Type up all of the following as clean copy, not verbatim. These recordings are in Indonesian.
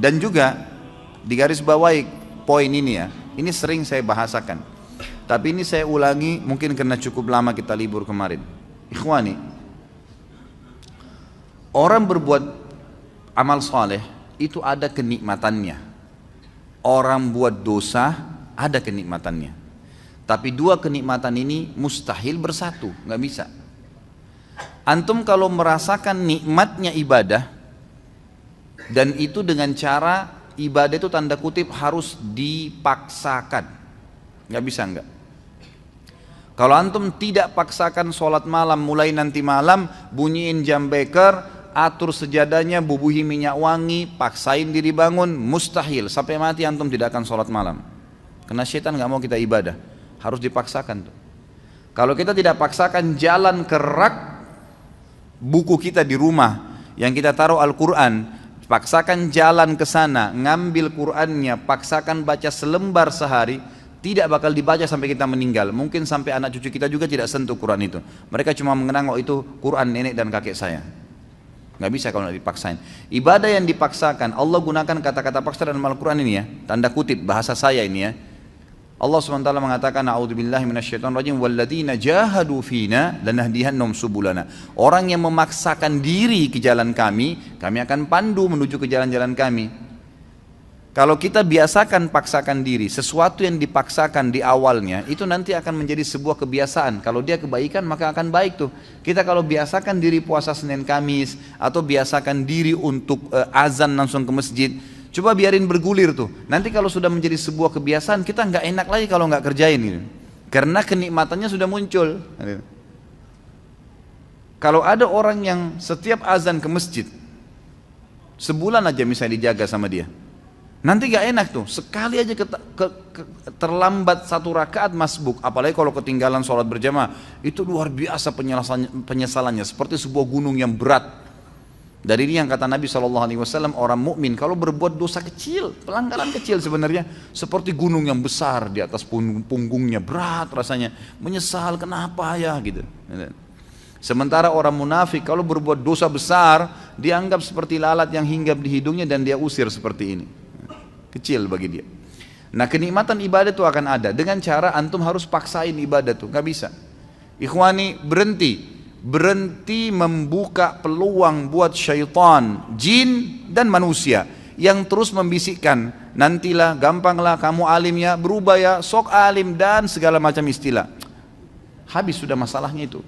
Dan juga di garis bawahi poin ini ya, ini sering saya bahasakan, tapi ini saya ulangi mungkin karena cukup lama kita libur kemarin. Ikhwani, orang berbuat amal soleh itu ada kenikmatannya. Orang buat dosa ada kenikmatannya. Tapi dua kenikmatan ini mustahil bersatu, nggak bisa. Antum kalau merasakan nikmatnya ibadah, dan itu dengan cara ibadah itu tanda kutip harus dipaksakan, nggak bisa nggak. Kalau antum tidak paksakan sholat malam, mulai nanti malam bunyiin jam beker, atur sejadahnya, bubuhi minyak wangi, paksain diri bangun, mustahil. Sampai mati antum tidak akan sholat malam, karena syaitan nggak mau kita ibadah, harus dipaksakan tuh. Kalau kita tidak paksakan, jalan ke rak buku kita di rumah yang kita taruh Al-Quran, paksakan jalan ke sana, ngambil Qurannya, paksakan baca selembar sehari, tidak bakal dibaca sampai kita meninggal. Mungkin sampai anak cucu kita juga tidak sentuh Quran itu. Mereka cuma mengenang, oh itu Quran nenek dan kakek saya. Nggak bisa kalau nggak dipaksain. Ibadah yang dipaksakan, Allah gunakan kata-kata paksa dalam Al-Quran ini ya, tanda kutip bahasa saya ini ya. Allah SWT mengatakan, a'udzubillahi minasyaitonirrajim, walladzina jahadu fina lanahdihannahum subulana. Orang yang memaksakan diri ke jalan kami akan pandu menuju ke jalan-jalan kami. Kalau kita biasakan paksakan diri, sesuatu yang dipaksakan di awalnya itu nanti akan menjadi sebuah kebiasaan. Kalau dia kebaikan maka akan baik tuh. Kita kalau biasakan diri puasa Senin Kamis, atau biasakan diri untuk azan langsung ke masjid, coba biarin bergulir tuh. Nanti kalau sudah menjadi sebuah kebiasaan, kita nggak enak lagi kalau nggak kerjain gitu. Karena kenikmatannya sudah muncul. Kalau ada orang yang setiap azan ke masjid, sebulan aja misalnya dijaga sama dia, nanti gak enak tuh, sekali aja terlambat satu rakaat masbuk, apalagi kalau ketinggalan sholat berjamaah, itu luar biasa penyesalannya, seperti sebuah gunung yang berat. Dari ini yang kata Nabi SAW, orang mukmin kalau berbuat dosa kecil, pelanggaran kecil sebenarnya, seperti gunung yang besar di atas punggungnya, berat rasanya, menyesal kenapa ya gitu. Sementara orang munafik kalau berbuat dosa besar, dianggap seperti lalat yang hinggap di hidungnya dan dia usir seperti ini. Kecil bagi dia. Nah, kenikmatan ibadah itu akan ada dengan cara antum harus paksain ibadah tuh, nggak bisa. Ikhwani, berhenti membuka peluang buat syaitan, jin dan manusia yang terus membisikkan, nantilah, gampanglah kamu alim ya, berubah ya, sok alim dan segala macam istilah. Habis sudah masalahnya itu.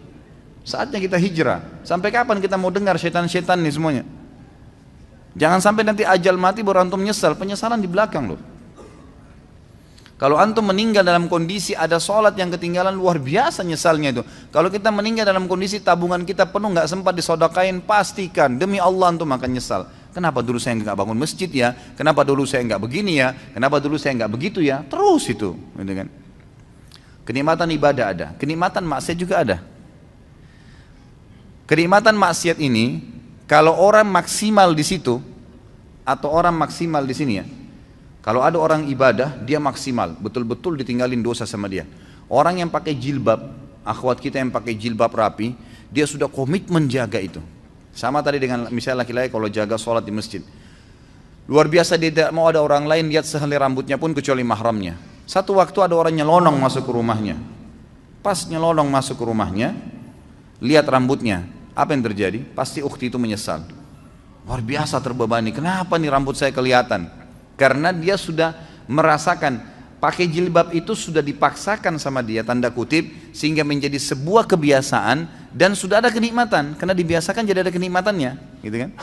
Saatnya kita hijrah. Sampai kapan kita mau dengar syaitan-syaitan nih semuanya? Jangan sampai nanti ajal mati baru antum menyesal, penyesalan di belakang loh. Kalau antum meninggal dalam kondisi ada sholat yang ketinggalan, luar biasa nyesalnya itu. Kalau kita meninggal dalam kondisi tabungan kita penuh, nggak sempat disodakain, pastikan demi Allah antum akan nyesal. Kenapa dulu saya nggak bangun masjid ya? Kenapa dulu saya nggak begini ya? Kenapa dulu saya nggak begitu ya? Terus itu, gitu kan? Kenikmatan ibadah ada, kenikmatan maksiat juga ada. Kenikmatan maksiat ini, kalau orang maksimal di situ atau orang maksimal di sini ya, kalau ada orang ibadah dia maksimal, betul-betul ditinggalin dosa sama dia. Orang yang pakai jilbab, akhwat kita yang pakai jilbab rapi, dia sudah komitmen jaga itu. Sama tadi dengan misalnya laki-laki kalau jaga sholat di masjid, luar biasa dia tidak mau ada orang lain lihat sehelai rambutnya pun kecuali mahramnya. Satu waktu ada orang nyelonong masuk ke rumahnya, pas nyelonong masuk ke rumahnya, lihat rambutnya. Apa yang terjadi? Pasti ukhti itu menyesal. Luar biasa terbebani. Kenapa nih rambut saya kelihatan? Karena dia sudah merasakan pakai jilbab itu sudah dipaksakan sama dia, tanda kutip, sehingga menjadi sebuah kebiasaan dan sudah ada kenikmatan. Karena dibiasakan jadi ada kenikmatannya, gitu kan?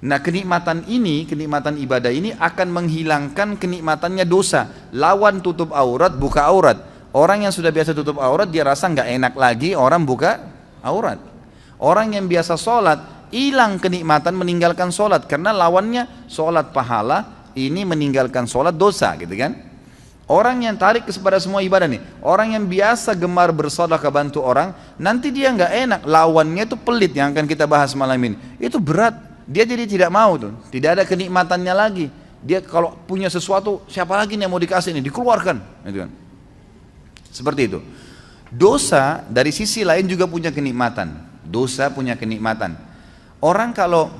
Nah, kenikmatan ini, kenikmatan ibadah ini akan menghilangkan kenikmatannya dosa. Lawan tutup aurat, buka aurat. Orang yang sudah biasa tutup aurat dia rasa nggak enak lagi orang buka aurat. Orang yang biasa sholat, hilang kenikmatan meninggalkan sholat, karena lawannya sholat pahala, ini meninggalkan sholat dosa, gitu kan? Orang yang tarik kepada semua ibadah nih, orang yang biasa gemar bersedekah bantu orang, nanti dia nggak enak, lawannya itu pelit yang akan kita bahas malam ini, itu berat, dia jadi tidak mau tuh, tidak ada kenikmatannya lagi. Dia kalau punya sesuatu, siapa lagi nih yang mau dikasih nih, dikeluarkan, gitu kan? Seperti itu. Dosa dari sisi lain juga punya kenikmatan. Dosa punya kenikmatan. Orang kalau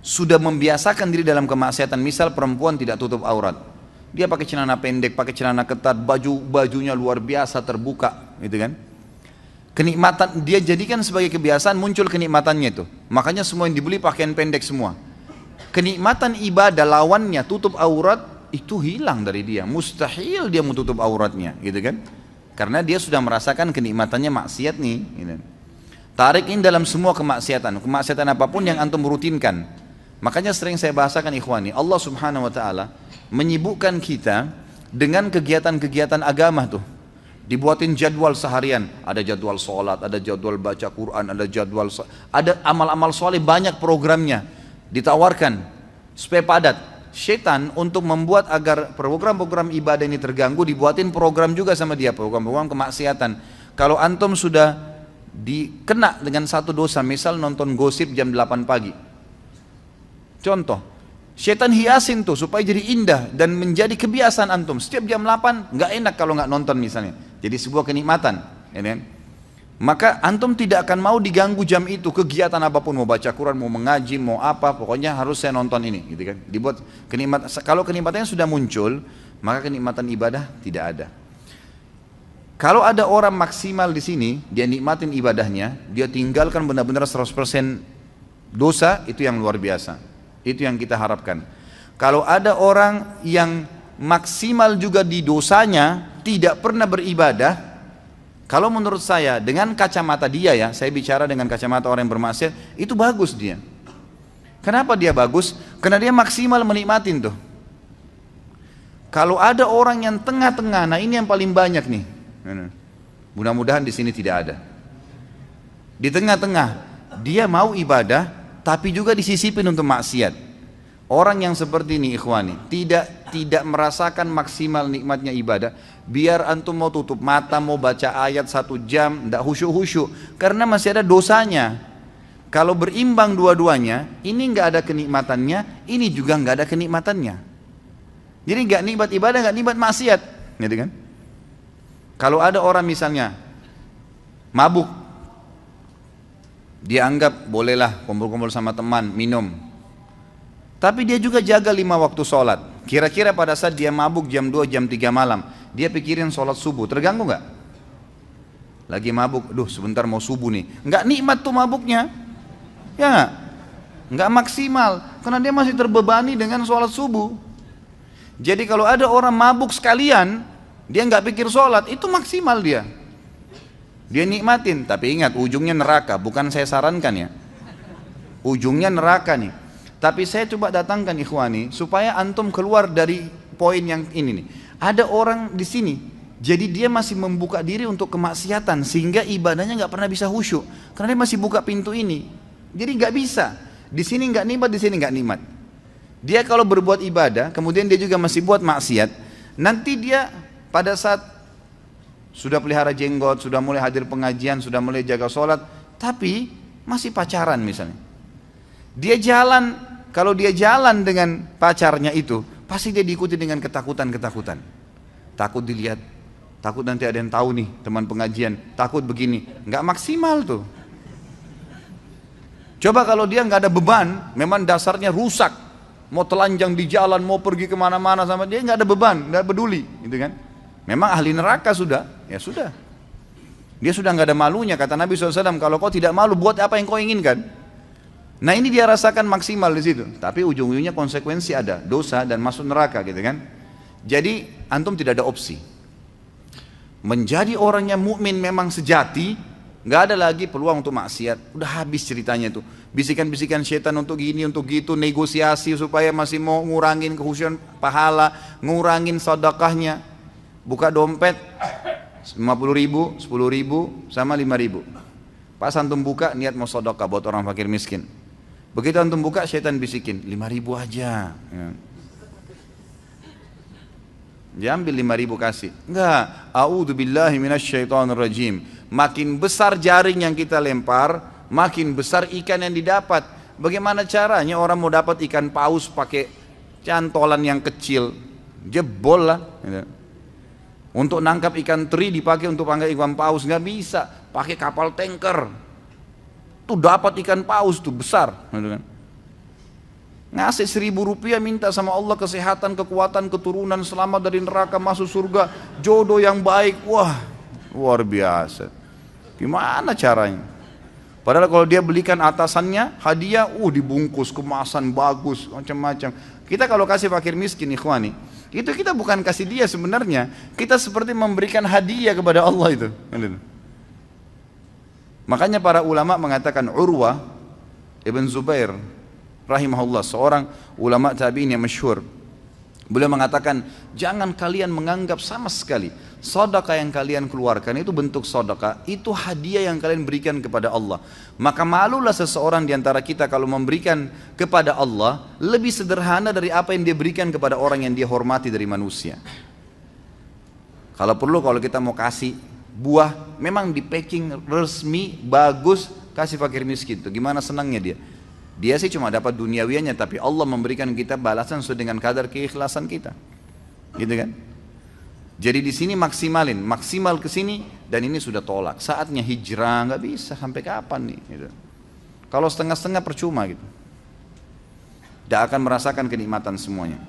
sudah membiasakan diri dalam kemaksiatan. Misal perempuan tidak tutup aurat, dia pakai celana pendek, pakai celana ketat, bajunya luar biasa terbuka, gitu kan. Kenikmatan dia jadikan sebagai kebiasaan, muncul kenikmatannya itu. Makanya semua yang dibeli pakaian pendek semua. Kenikmatan ibadah lawannya tutup aurat itu hilang dari dia. Mustahil dia mau tutup auratnya, gitu kan? Karena dia sudah merasakan kenikmatannya maksiat nih. Gitu. Tarik ini dalam semua kemaksiatan apapun yang antum rutinkan. Makanya sering saya bahasakan ikhwani, Allah Subhanahu wa taala menyibukkan kita dengan kegiatan-kegiatan agama tuh. Dibuatin jadwal seharian, ada jadwal sholat, ada jadwal baca Quran, ada amal-amal soleh, banyak programnya ditawarkan supaya padat. Syaitan untuk membuat agar program-program ibadah ini terganggu, dibuatin program juga sama dia, program-program kemaksiatan. Kalau antum sudah dikena dengan satu dosa, misal nonton gosip jam 8 pagi, contoh, syaitan hiasin tuh supaya jadi indah dan menjadi kebiasaan antum. Setiap jam 8 nggak enak kalau nggak nonton misalnya. Jadi sebuah kenikmatan, ya kan? Maka antum tidak akan mau diganggu jam itu, kegiatan apapun, mau baca Quran, mau mengaji, mau apa, pokoknya harus saya nonton ini, gitu kan? Dibuat kenikmatan. Kalau kenikmatannya sudah muncul, maka kenikmatan ibadah tidak ada. Kalau ada orang maksimal di sini, dia nikmatin ibadahnya, dia tinggalkan benar-benar 100% dosa, itu yang luar biasa. Itu yang kita harapkan. Kalau ada orang yang maksimal juga di dosanya, tidak pernah beribadah, kalau menurut saya dengan kacamata dia ya, saya bicara dengan kacamata orang yang bermaksiat, itu bagus dia. Kenapa dia bagus? Karena dia maksimal menikmatin tuh. Kalau ada orang yang tengah-tengah, nah ini yang paling banyak nih. Mudah-mudahan di sini tidak ada. Di tengah-tengah, dia mau ibadah, tapi juga disisipin untuk maksiat. Orang yang seperti ini ikhwani tidak merasakan maksimal nikmatnya ibadah. Biar antum mau tutup mata, mau baca ayat 1 jam, tidak khusyuk-khusyuk, karena masih ada dosanya. Kalau berimbang dua-duanya, ini nggak ada kenikmatannya, ini juga nggak ada kenikmatannya. Jadi nggak nikmat ibadah, nggak nikmat maksiat, gitu kan? Kalau ada orang misalnya mabuk, dia anggap bolehlah kumpul-kumpul sama teman, minum. Tapi dia juga jaga 5 waktu sholat. Kira-kira pada saat dia mabuk jam 2, jam 3 malam, dia pikirin sholat subuh, terganggu nggak? Lagi mabuk, duh sebentar mau subuh nih. Nggak nikmat tuh mabuknya. Ya nggak maksimal, karena dia masih terbebani dengan sholat subuh. Jadi kalau ada orang mabuk sekalian, dia nggak pikir sholat, itu maksimal dia. Dia nikmatin, tapi ingat ujungnya neraka, bukan saya sarankan ya. Ujungnya neraka nih. Tapi saya coba datangkan ikhwani supaya antum keluar dari poin yang ini nih. Ada orang di sini, jadi dia masih membuka diri untuk kemaksiatan sehingga ibadahnya nggak pernah bisa khusyuk karena dia masih buka pintu ini. Jadi nggak bisa. Di sini nggak nikmat, di sini nggak nikmat. Dia kalau berbuat ibadah, kemudian dia juga masih buat maksiat. Nanti dia pada saat sudah pelihara jenggot, sudah mulai hadir pengajian, sudah mulai jaga sholat, tapi masih pacaran misalnya. Dia jalan, kalau dia jalan dengan pacarnya itu, pasti dia diikuti dengan ketakutan-ketakutan. Takut dilihat, takut nanti ada yang tahu nih teman pengajian, takut begini, nggak maksimal tuh. Coba kalau dia nggak ada beban, memang dasarnya rusak, mau telanjang di jalan, mau pergi kemana-mana sama dia nggak ada beban, nggak peduli, gitu kan? Memang ahli neraka sudah, ya sudah. Dia sudah nggak ada malunya, kata Nabi SAW, kalau kau tidak malu, buat apa yang kau inginkan? Nah ini dia rasakan maksimal di situ, tapi ujung-ujungnya konsekuensi ada, dosa dan masuk neraka, gitu kan? Jadi antum tidak ada opsi. Menjadi orang yang mukmin memang sejati, nggak ada lagi peluang untuk maksiat. Udah habis ceritanya itu. Bisikan-bisikan syaitan untuk gini, untuk gitu, negosiasi supaya masih mau ngurangin kekhusyuan pahala, ngurangin sedekahnya. Buka dompet 50.000, 10.000, sama 5.000. Pas antum buka niat mau sedekah buat orang fakir miskin. Begitu antum buka syaitan bisikin 5.000 aja. Ya. Dia ambil 5.000 kasih. Enggak, a'udzubillahi minasyaitonirrajim. Makin besar jaring yang kita lempar, makin besar ikan yang didapat. Bagaimana caranya orang mau dapat ikan paus pakai cantolan yang kecil? Jebol lah. Gitu. Untuk nangkap ikan teri dipakai untuk panggil ikan paus, nggak bisa. Pakai kapal tanker. Tuh dapat ikan paus tuh besar. Gitu kan. Ngasih 1.000 rupiah minta sama Allah kesehatan, kekuatan, keturunan, selamat dari neraka, masuk surga, jodoh yang baik. Wah, luar biasa. Gimana caranya? Padahal kalau dia belikan atasannya hadiah, dibungkus, kemasan bagus, macam-macam. Kita kalau kasih fakir miskin, ikhwani, itu kita bukan kasih dia sebenarnya. Kita seperti memberikan hadiah kepada Allah itu. Makanya para ulama mengatakan, Urwah Ibn Zubair rahimahullah, seorang ulama tabi'in yang masyhur, beliau mengatakan, jangan kalian menganggap sama sekali sedekah yang kalian keluarkan itu bentuk sedekah, itu hadiah yang kalian berikan kepada Allah. Maka malulah seseorang di antara kita kalau memberikan kepada Allah lebih sederhana dari apa yang dia berikan kepada orang yang dia hormati dari manusia. Kalau perlu, kalau kita mau kasih buah, memang di packing resmi, bagus, kasih fakir miskin. Itu gimana senangnya dia. Dia sih cuma dapat duniawianya, tapi Allah memberikan kita balasan sesuai dengan kadar keikhlasan kita, gitu kan? Jadi di sini maksimal ke sini, dan ini sudah tolak. Saatnya hijrah, nggak bisa sampai kapan nih? Gitu. Kalau setengah-setengah percuma gitu, tidak akan merasakan kenikmatan semuanya.